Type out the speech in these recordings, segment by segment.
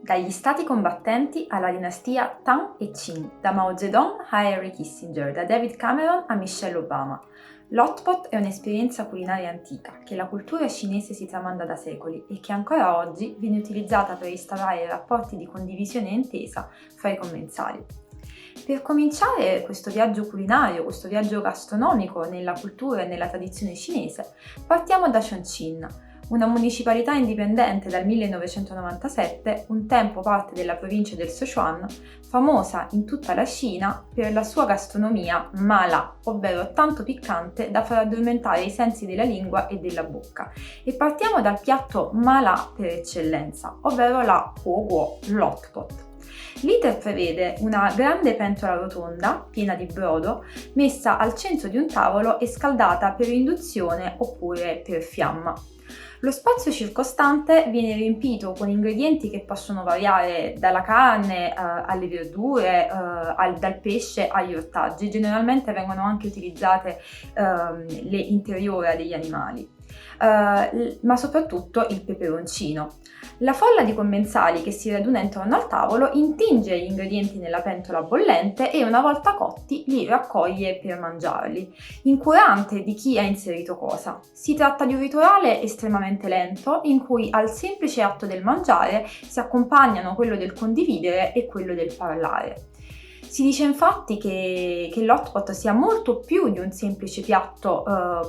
Dagli stati combattenti alla dinastia Tang e Qing, da Mao Zedong a Henry Kissinger, da David Cameron a Michelle Obama. L'hot pot è un'esperienza culinaria antica che la cultura cinese si tramanda da secoli e che ancora oggi viene utilizzata per instaurare rapporti di condivisione e intesa fra i commensali. Per cominciare questo viaggio culinario, questo viaggio gastronomico nella cultura e nella tradizione cinese, partiamo da Chongqing, una municipalità indipendente dal 1997, un tempo parte della provincia del Sichuan, famosa in tutta la Cina per la sua gastronomia mala, ovvero tanto piccante da far addormentare i sensi della lingua e della bocca. E partiamo dal piatto mala per eccellenza, ovvero la huo guo, l'hot pot. L'iter prevede una grande pentola rotonda, piena di brodo, messa al centro di un tavolo e scaldata per induzione oppure per fiamma. Lo spazio circostante viene riempito con ingredienti che possono variare dalla carne alle verdure, dal pesce agli ortaggi. Generalmente vengono anche utilizzate le interiora degli animali. Ma soprattutto il peperoncino. La folla di commensali che si raduna intorno al tavolo intinge gli ingredienti nella pentola bollente e una volta cotti li raccoglie per mangiarli, incurante di chi ha inserito cosa. Si tratta di un rituale estremamente lento in cui al semplice atto del mangiare si accompagnano quello del condividere e quello del parlare. Si dice infatti che l'hot pot sia molto più di un semplice piatto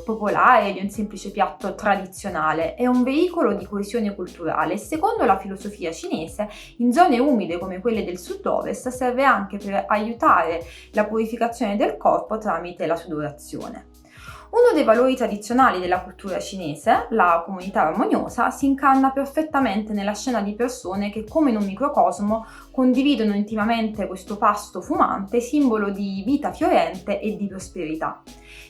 popolare, di un semplice piatto tradizionale, è un veicolo di coesione culturale e secondo la filosofia cinese, in zone umide come quelle del sud-ovest, serve anche per aiutare la purificazione del corpo tramite la sudorazione. Uno dei valori tradizionali della cultura cinese, la comunità armoniosa, si incarna perfettamente nella scena di persone che, come in un microcosmo, condividono intimamente questo pasto fumante, simbolo di vita fiorente e di prosperità.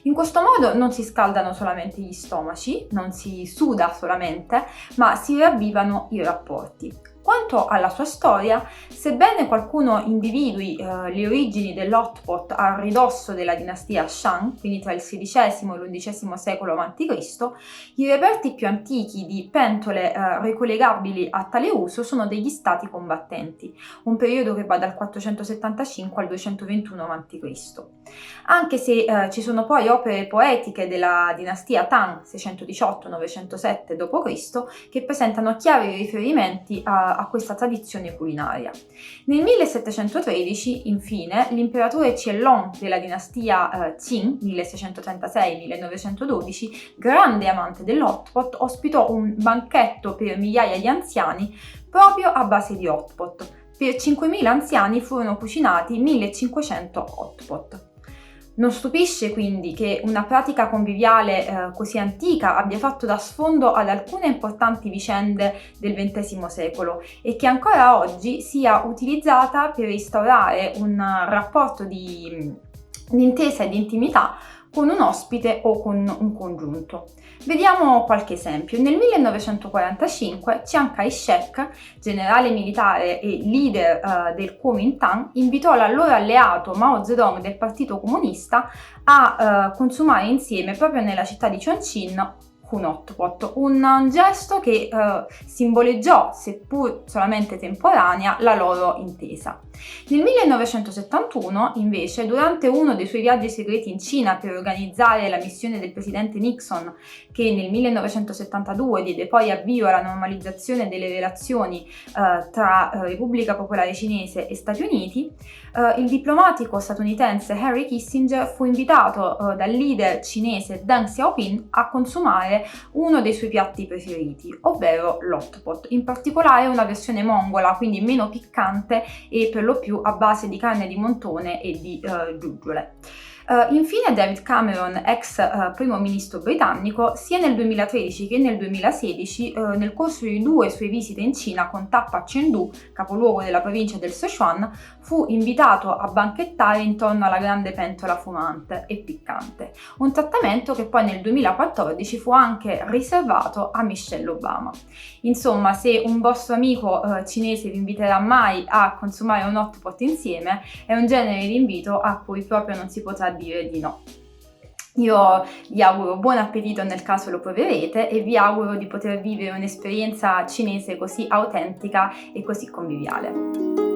In questo modo non si scaldano solamente gli stomaci, non si suda solamente, ma si ravvivano i rapporti. Quanto alla sua storia, sebbene qualcuno individui le origini dell'hot pot a ridosso della dinastia Shang, quindi tra il XVI e l'XI secolo a.C., i reperti più antichi di pentole ricollegabili a tale uso sono degli stati combattenti, un periodo che va dal 475 al 221 a.C. Anche se ci sono poi opere poetiche della dinastia Tang 618-907 d.C. che presentano chiari riferimenti a questa tradizione culinaria. Nel 1713, infine, l'imperatore Qianlong della dinastia Qing, 1636-1912, grande amante dell'hot pot, ospitò un banchetto per migliaia di anziani proprio a base di hot pot. Per 5.000 anziani furono cucinati 1.500 hot pot. Non stupisce quindi che una pratica conviviale così antica abbia fatto da sfondo ad alcune importanti vicende del XX secolo e che ancora oggi sia utilizzata per instaurare un rapporto di intesa e di intimità con un ospite o con un congiunto. Vediamo qualche esempio. Nel 1945 Chiang Kai-shek, generale militare e leader del Kuomintang, invitò l'allora alleato Mao Zedong del Partito Comunista a consumare insieme proprio nella città di Chongqing un hot pot, un gesto che simboleggiò, seppur solamente temporanea, la loro intesa. Nel 1971, invece, durante uno dei suoi viaggi segreti in Cina per organizzare la missione del presidente Nixon, che nel 1972 diede poi avvio alla normalizzazione delle relazioni tra Repubblica Popolare Cinese e Stati Uniti, il diplomatico statunitense Henry Kissinger fu invitato dal leader cinese Deng Xiaoping a consumare uno dei suoi piatti preferiti, ovvero l'hot pot, in particolare una versione mongola, quindi meno piccante e per lo più a base di carne di montone e di giuggiole. Infine David Cameron, ex primo ministro britannico, sia nel 2013 che nel 2016, nel corso di 2 sue visite in Cina con tappa a Chengdu, capoluogo della provincia del Sichuan, fu invitato a banchettare intorno alla grande pentola fumante e piccante, un trattamento che poi nel 2014 fu anche riservato a Michelle Obama. Insomma, se un vostro amico cinese vi inviterà mai a consumare un hot pot insieme, è un genere di invito a cui proprio non si potrà dire di no. Io vi auguro buon appetito nel caso lo proverete e vi auguro di poter vivere un'esperienza cinese così autentica e così conviviale.